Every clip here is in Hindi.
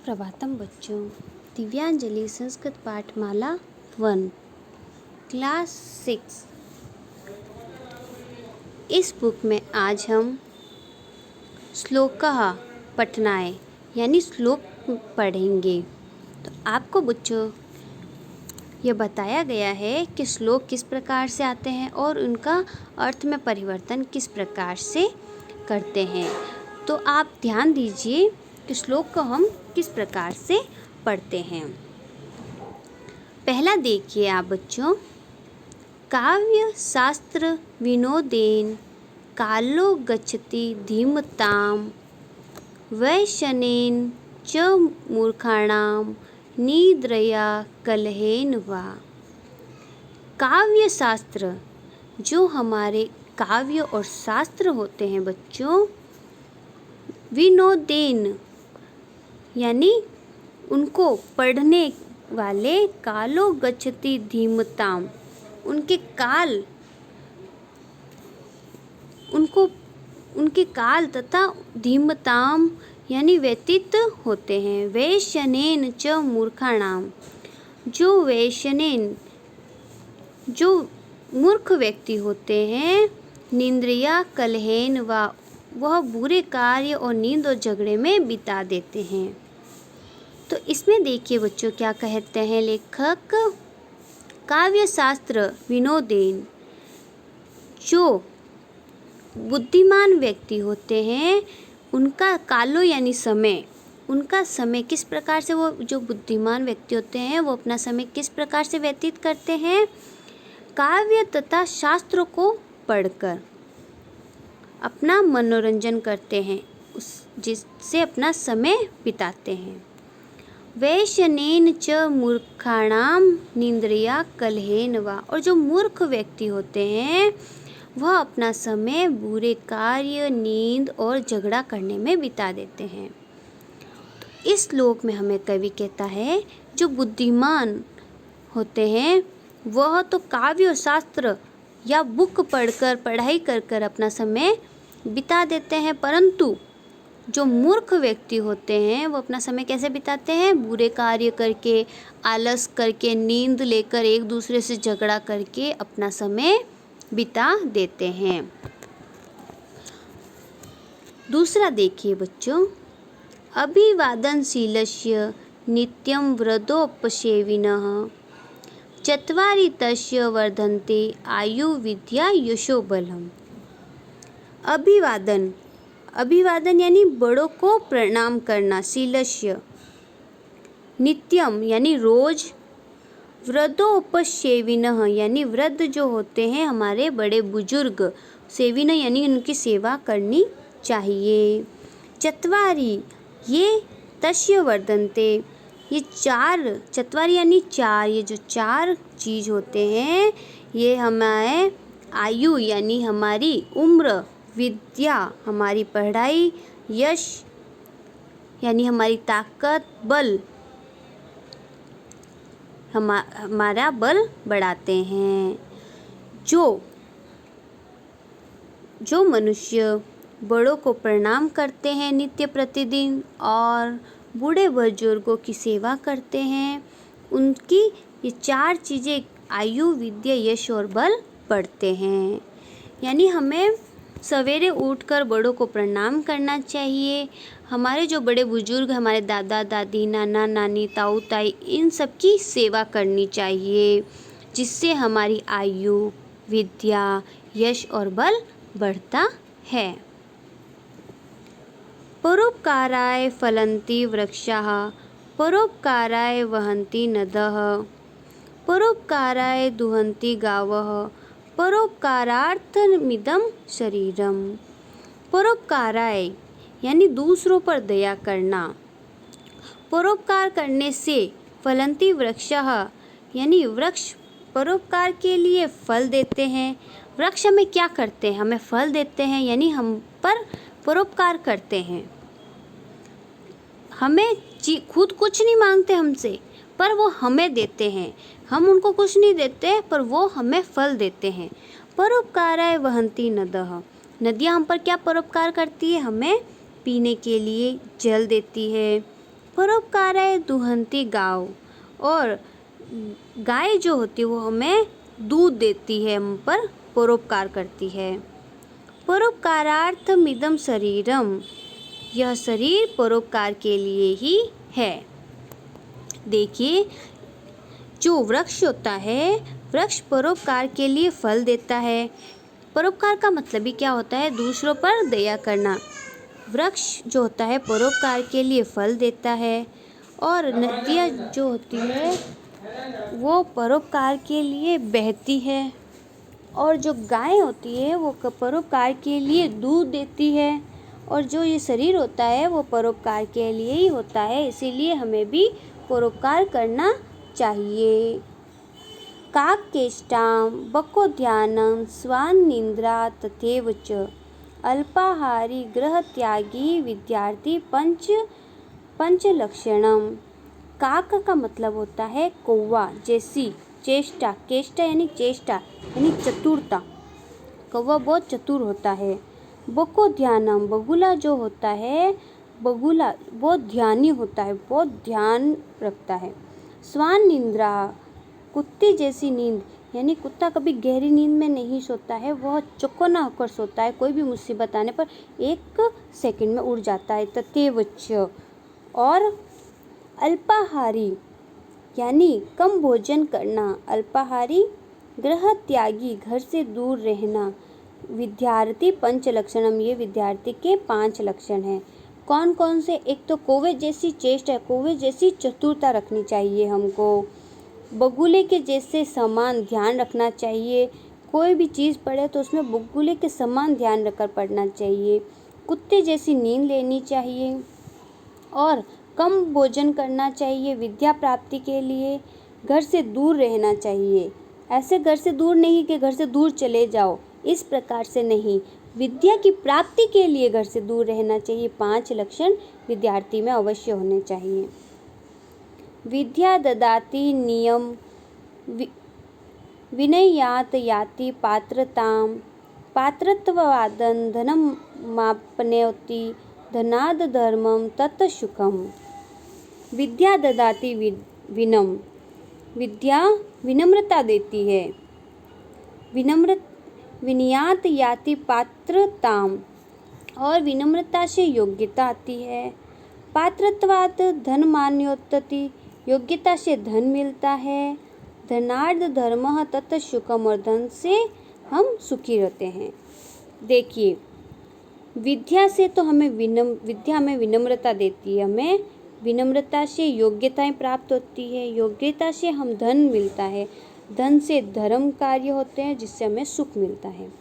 सुप्रभातम बच्चों। दिव्यांजलि संस्कृत पाठमाला 1 क्लास 6। इस बुक में आज हम श्लोकः पठनाय यानी श्लोक पढ़ेंगे। तो आपको बच्चों यह बताया गया है कि श्लोक किस प्रकार से आते हैं और उनका अर्थ में परिवर्तन किस प्रकार से करते हैं। तो आप ध्यान दीजिए कि श्लोक को हम किस प्रकार से पढ़ते हैं। पहला देखिए आप बच्चों, काव्य शास्त्र विनोदेन कालो गच्छति धीमताम वैशनेन च मूर्खाणाम निद्रया कलहेन वा। काव्य शास्त्र, जो हमारे काव्य और शास्त्र होते हैं बच्चों, विनोदेन यानी उनको पढ़ने वाले, कालो गच्छति धीमताम उनके काल तथा धीमताम यानी व्यतीत होते हैं। वैशनेन च मूर्खाणाम, जो मूर्ख व्यक्ति होते हैं, निंद्रिया कलहेन वा, वह बुरे कार्य और नींद और झगड़े में बिता देते हैं। तो इसमें देखिए बच्चों क्या कहते हैं लेखक, काव्य शास्त्र विनोदेन, जो बुद्धिमान व्यक्ति होते हैं उनका कालो यानी समय, उनका समय किस प्रकार से, वो जो बुद्धिमान व्यक्ति होते हैं वो अपना समय किस प्रकार से व्यतीत करते हैं, काव्य तथा शास्त्रों को पढ़कर अपना मनोरंजन करते हैं, जिससे अपना समय बिताते हैं। वैशनेन च मूर्खाणाम निंद्रिया कलहेन वा, और जो मूर्ख व्यक्ति होते हैं वह अपना समय बुरे कार्य, नींद और झगड़ा करने में बिता देते हैं। तो इस श्लोक में हमें कवि कहता है, जो बुद्धिमान होते हैं वह तो काव्य और शास्त्र या बुक पढ़कर, पढ़ाई कर कर अपना समय बिता देते हैं, परंतु जो मूर्ख व्यक्ति होते हैं वो अपना समय कैसे बिताते हैं, बुरे कार्य करके, आलस करके, नींद लेकर, एक दूसरे से झगड़ा करके अपना समय बिता देते हैं। दूसरा देखिए बच्चों, अभिवादनशीलस्य नित्यं वृद्धोपसेविनः चत्वारि तस्य वर्धन्ते आयु विद्या यशो बलम्। अभिवादन यानी बड़ों को प्रणाम करना, शीलस्य नित्यम यानी रोज, वृद्धोपसेविनः यानी वृद्ध जो होते हैं हमारे बड़े बुजुर्ग, सेविन यानी उनकी सेवा करनी चाहिए। चत्वारि ये तस्य वर्धन्ते, ये चार, चत्वारि यानी चार, ये जो चार चीज होते हैं ये हमारे आयु यानी हमारी उम्र, विद्या हमारी पढ़ाई, यश यानी हमारी ताकत, बल हमारा बल बढ़ाते हैं। जो मनुष्य बड़ों को प्रणाम करते हैं नित्य प्रतिदिन और बूढ़े बुजुर्गों की सेवा करते हैं, उनकी ये चार चीज़ें आयु, विद्या, यश और बल बढ़ते हैं। यानी हमें सवेरे उठकर बड़ों को प्रणाम करना चाहिए। हमारे जो बड़े बुजुर्ग, हमारे दादा दादी, नाना नानी, ताऊ ताई, इन सब की सेवा करनी चाहिए, जिससे हमारी आयु, विद्या, यश और बल बढ़ता है। परोपकाराय फलन्ति वृक्षाः परोपकाराय वहन्ति नदः परोपकाराय दुहन्ति गावः परोपकारार्थमिदं शरीरम। परोपकाराय यानी दूसरों पर दया करना, परोपकार करने से फलन्ति वृक्षाः यानी वृक्ष परोपकार के लिए फल देते हैं। वृक्ष हमें क्या करते हैं, हमें फल देते हैं, यानी हम पर परोपकार करते हैं। हमें खुद कुछ नहीं मांगते हमसे, पर वो हमें देते हैं। हम उनको कुछ नहीं देते पर वो हमें फल देते हैं। परोपकाराय वहन्ति नदः, नदियाँ हम पर क्या परोपकार करती है, हमें पीने के लिए जल देती है, परोपकाराय दुहंती गाओ, और गाय जो होती है वो हमें दूध देती है, हम पर परोपकार करती है। परोपकारार्थमिदं शरीरम, यह शरीर परोपकार के लिए ही है। देखिए, जो वृक्ष होता है, वृक्ष परोपकार के लिए फल देता है। परोपकार का मतलब ही क्या होता है? दूसरों पर दया करना। वृक्ष जो होता है परोपकार के लिए फल देता है, और नदियाँ जो होती है वो परोपकार के लिए बहती है, और जो गाय होती है वो परोपकार के लिए दूध देती है, और जो ये शरीर होता है वो परोपकार के लिए ही होता है। इसीलिए हमें भी परोपकार करना चाहिए। काकचेष्टां बकोद्यानं स्वान्निद्रा तथैव च, अल्पाहारी गृहत्यागी विद्यार्थी पंचलक्षणम। काक का मतलब होता है कौवा जैसी चेष्टा, केष्टा यानी चेष्टा यानी चतुरता, कौवा बहुत चतुर होता है। बकोद्यानम, बगुला जो होता है, बगुला बहुत ध्यानी होता है, बहुत ध्यान रखता है। स्वान्निद्रा, कुत्ते जैसी नींद, यानी कुत्ता कभी गहरी नींद में नहीं सोता है, वह चौकन्ना होकर सोता है, कोई भी मुसीबत आने पर 1 सेकंड में उड़ जाता है। तथैव च, और अल्पाहारी यानी कम भोजन करना, अल्पाहारी, गृह त्यागी, घर से दूर रहना, विद्यार्थी पंचलक्षणम, ये विद्यार्थी के 5 लक्षण हैं। कौन कौन से? एक तो कौवे जैसी चेष्टा, कौवे जैसी चतुरता रखनी चाहिए हमको। बगुले के जैसे समान ध्यान रखना चाहिए, कोई भी चीज़ पढ़े तो उसमें बगुले के समान ध्यान रखकर पढ़ना चाहिए। कुत्ते जैसी नींद लेनी चाहिए, और कम भोजन करना चाहिए विद्या प्राप्ति के लिए। घर से दूर रहना चाहिए, ऐसे घर से दूर नहीं कि घर से दूर चले जाओ, इस प्रकार से नहीं, विद्या की प्राप्ति के लिए घर से दूर रहना चाहिए। 5 लक्षण विद्यार्थी में अवश्य होने चाहिए। विद्या ददाति नियम विनयात याति पात्रतां, पात्रत्वादं धनमाप्नोति, धनाद धर्मं तत् सुखम्। विद्या ददाति विनम, विद्या विनम्रता देती है। विनयात याति पात्रताम, और विनम्रता से योग्यता आती है। पात्रत्वात् धनमान्योत्ति, योग्यता से धन मिलता है। धनार्थ धर्मः तत् सुखम्, और धन से हम सुखी रहते हैं। देखिए, विद्या से तो हमें विद्या हमें विनम्रता देती है, हमें विनम्रता से योग्यताएं प्राप्त होती है, योग्यता से हम धन मिलता है, धन से धर्म कार्य होते हैं जिससे हमें सुख मिलता है।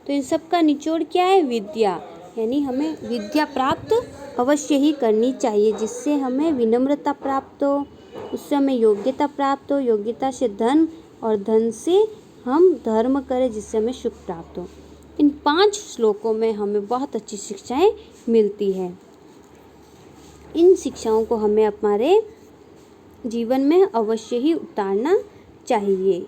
तो इन सब का निचोड़ क्या है? विद्या, यानी हमें विद्या प्राप्त अवश्य ही करनी चाहिए, जिससे हमें विनम्रता प्राप्त हो, उससे हमें योग्यता प्राप्त हो, योग्यता से धन, और धन से हम धर्म करें जिससे हमें सुख प्राप्त हो। इन 5 श्लोकों में हमें बहुत अच्छी शिक्षाएं मिलती हैं। इन शिक्षाओं को हमें हमारे जीवन में अवश्य ही उतारना चाहिए।